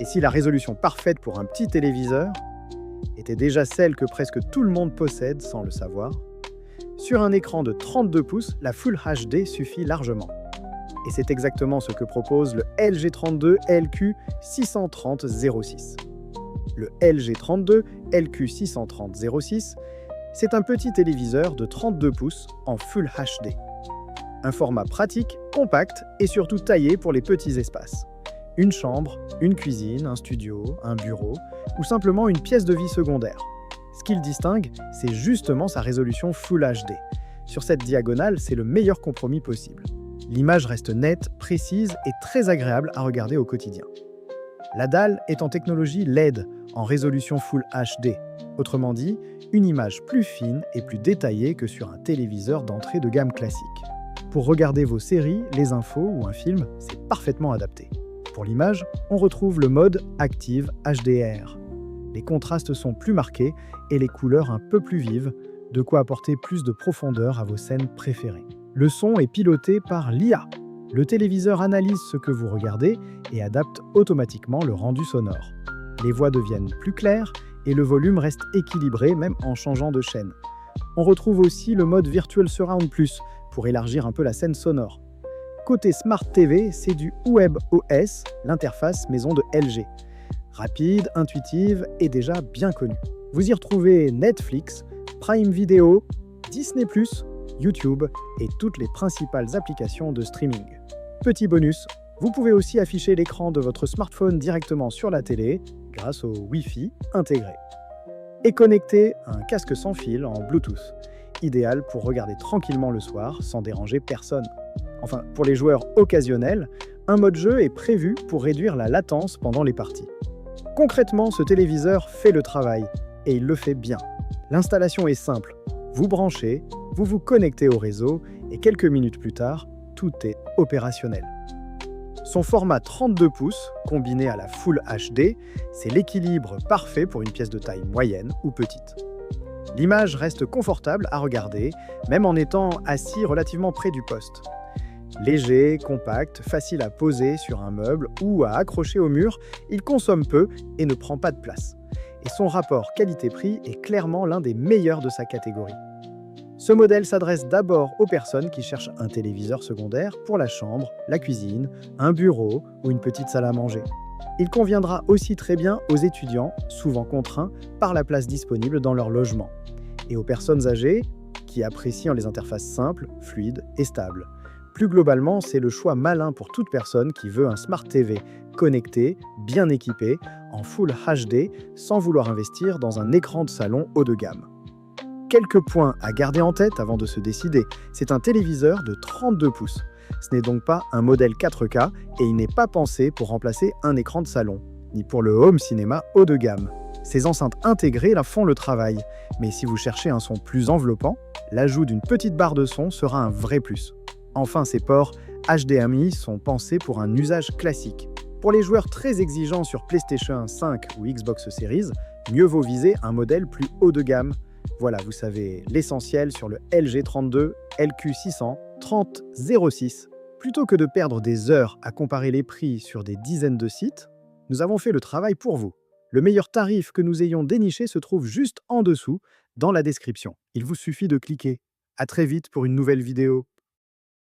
Et si la résolution parfaite pour un petit téléviseur était déjà celle que presque tout le monde possède sans le savoir, sur un écran de 32 pouces, la Full HD suffit largement. Et c'est exactement ce que propose le LG32 LQ630-06. Le LG32 LQ630-06, c'est un petit téléviseur de 32 pouces en Full HD. Un format pratique, compact et surtout taillé pour les petits espaces. Une chambre, une cuisine, un studio, un bureau ou simplement une pièce de vie secondaire. Ce qui le distingue, c'est justement sa résolution Full HD. Sur cette diagonale, c'est le meilleur compromis possible. L'image reste nette, précise et très agréable à regarder au quotidien. La dalle est en technologie LED, en résolution Full HD. Autrement dit, une image plus fine et plus détaillée que sur un téléviseur d'entrée de gamme classique. Pour regarder vos séries, les infos ou un film, c'est parfaitement adapté. Pour l'image, on retrouve le mode Active HDR. Les contrastes sont plus marqués et les couleurs un peu plus vives, de quoi apporter plus de profondeur à vos scènes préférées. Le son est piloté par l'IA. Le téléviseur analyse ce que vous regardez et adapte automatiquement le rendu sonore. Les voix deviennent plus claires et le volume reste équilibré même en changeant de chaîne. On retrouve aussi le mode Virtual Surround Plus pour élargir un peu la scène sonore. Côté Smart TV, c'est du WebOS, l'interface maison de LG. Rapide, intuitive et déjà bien connue. Vous y retrouvez Netflix, Prime Video, Disney+, YouTube et toutes les principales applications de streaming. Petit bonus, vous pouvez aussi afficher l'écran de votre smartphone directement sur la télé grâce au Wi-Fi intégré. Et connecté à un casque sans fil en Bluetooth, idéal pour regarder tranquillement le soir sans déranger personne. Enfin, pour les joueurs occasionnels, un mode jeu est prévu pour réduire la latence pendant les parties. Concrètement, ce téléviseur fait le travail, et il le fait bien. L'installation est simple. Vous branchez, vous vous connectez au réseau, et quelques minutes plus tard, tout est opérationnel. Son format 32 pouces, combiné à la Full HD, c'est l'équilibre parfait pour une pièce de taille moyenne ou petite. L'image reste confortable à regarder, même en étant assis relativement près du poste. Léger, compact, facile à poser sur un meuble ou à accrocher au mur, il consomme peu et ne prend pas de place. Et son rapport qualité-prix est clairement l'un des meilleurs de sa catégorie. Ce modèle s'adresse d'abord aux personnes qui cherchent un téléviseur secondaire pour la chambre, la cuisine, un bureau ou une petite salle à manger. Il conviendra aussi très bien aux étudiants, souvent contraints par la place disponible dans leur logement, et aux personnes âgées qui apprécient les interfaces simples, fluides et stables. Plus globalement, c'est le choix malin pour toute personne qui veut un Smart TV connecté, bien équipé, en Full HD, sans vouloir investir dans un écran de salon haut de gamme. Quelques points à garder en tête avant de se décider. C'est un téléviseur de 32 pouces. Ce n'est donc pas un modèle 4K et il n'est pas pensé pour remplacer un écran de salon, ni pour le home cinéma haut de gamme. Ces enceintes intégrées là font le travail, mais si vous cherchez un son plus enveloppant, l'ajout d'une petite barre de son sera un vrai plus. Enfin, ces ports HDMI sont pensés pour un usage classique. Pour les joueurs très exigeants sur PlayStation 5 ou Xbox Series, mieux vaut viser un modèle plus haut de gamme. Voilà, vous savez l'essentiel sur le LG32 LQ630-06. Plutôt que de perdre des heures à comparer les prix sur des dizaines de sites, nous avons fait le travail pour vous. Le meilleur tarif que nous ayons déniché se trouve juste en dessous, dans la description. Il vous suffit de cliquer. À très vite pour une nouvelle vidéo.